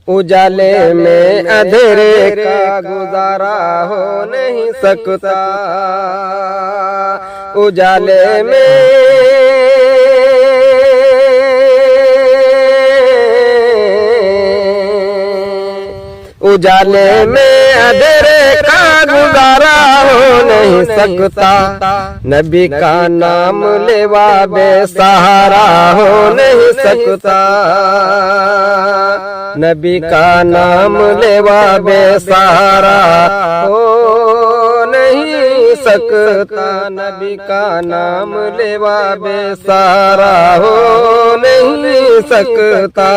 اجالے میں اندھیرے کا گزارا ہو نہیں سکتا، اجالے میں اندھیرے کا گزارا ہو نہیں سکتا، نبی کا نام لیوا بے سہارا ہو نہیں سکتا، نبی کا نام لیوا بے سہارا ہو نہیں سکتا، نبی کا نام لیوا بے سہارا ہو نہیں سکتا۔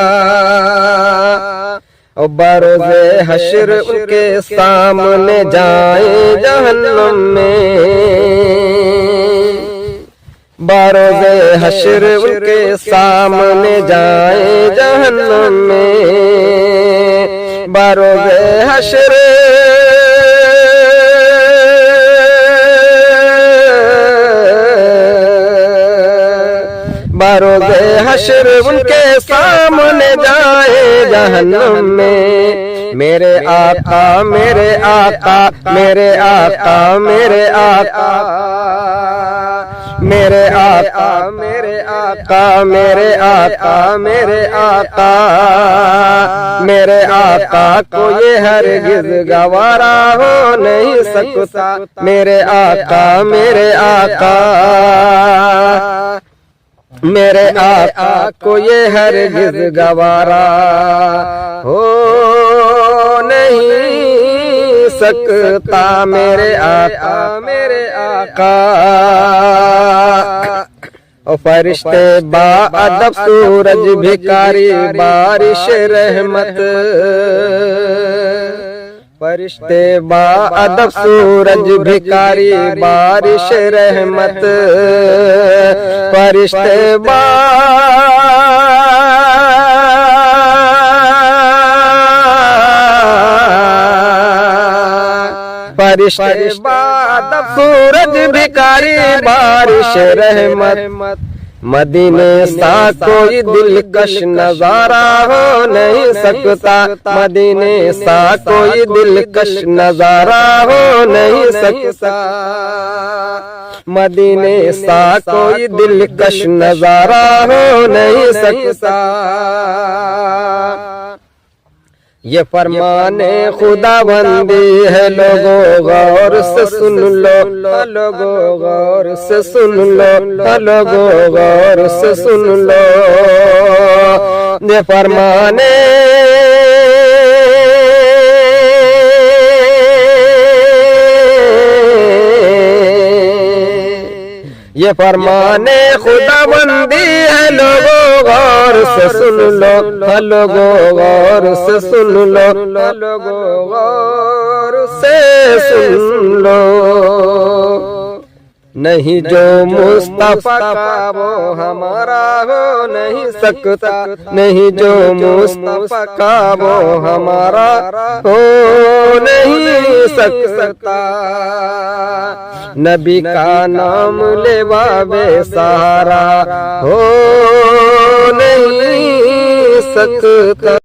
اور بروز حشر ان کے سامنے جائیں جہنم میں، بروز حشر ان کے سامنے جائیں جہنم میں، بروز حشر بروز حشر ان کے سامنے جائے جہنم میں، میرے آقا میرے آقا میرے آقا میرے آقا میرے آقا میرے آقا میرے آقا میرے آقا میرے آقا کو یہ ہرگز گوارا ہو نہیں سکتا، میرے آقا میرے آقا میرے آقا کو یہ ہرگز گوارا ہو نہیں سکتا، میرے آقا میرے آقا۔ اور فرشتے با ادب سورج بھکاری بارش رحمت، فرشتے با ادب سورج بھکاری بارش رحمت، فرشتے با ادب سورج بھکاری بارش رحمت، مدینے سا کوئی دلکش نظارہ ہو نہیں سکتا، مدینے سا کوئی دلکش نظارہ ہو نہیں سکتا، مدینے سا کوئی دلکش نظارہ ہو نہیں سکتا۔ یہ فرمان خدا بندی ہے، لوگوں غور سے سن لو، لوگوں غور سے سن لو، لوگوں غور سے سن لو، یہ فرمان یہ فرمان خدا بندی ہے، لوگوں غور سے سن لو، لوگوں غور سے سن لو، لوگوں غور سے سن لو، نہیں جو مصطفیٰ کا وہ ہمارا ہو نہیں سکتا، نہیں جو مصطفیٰ کا وہ ہمارا ہو نہیں سکتا، نبی کا نام لیوا بے سہارا ہو نہیں سکتا۔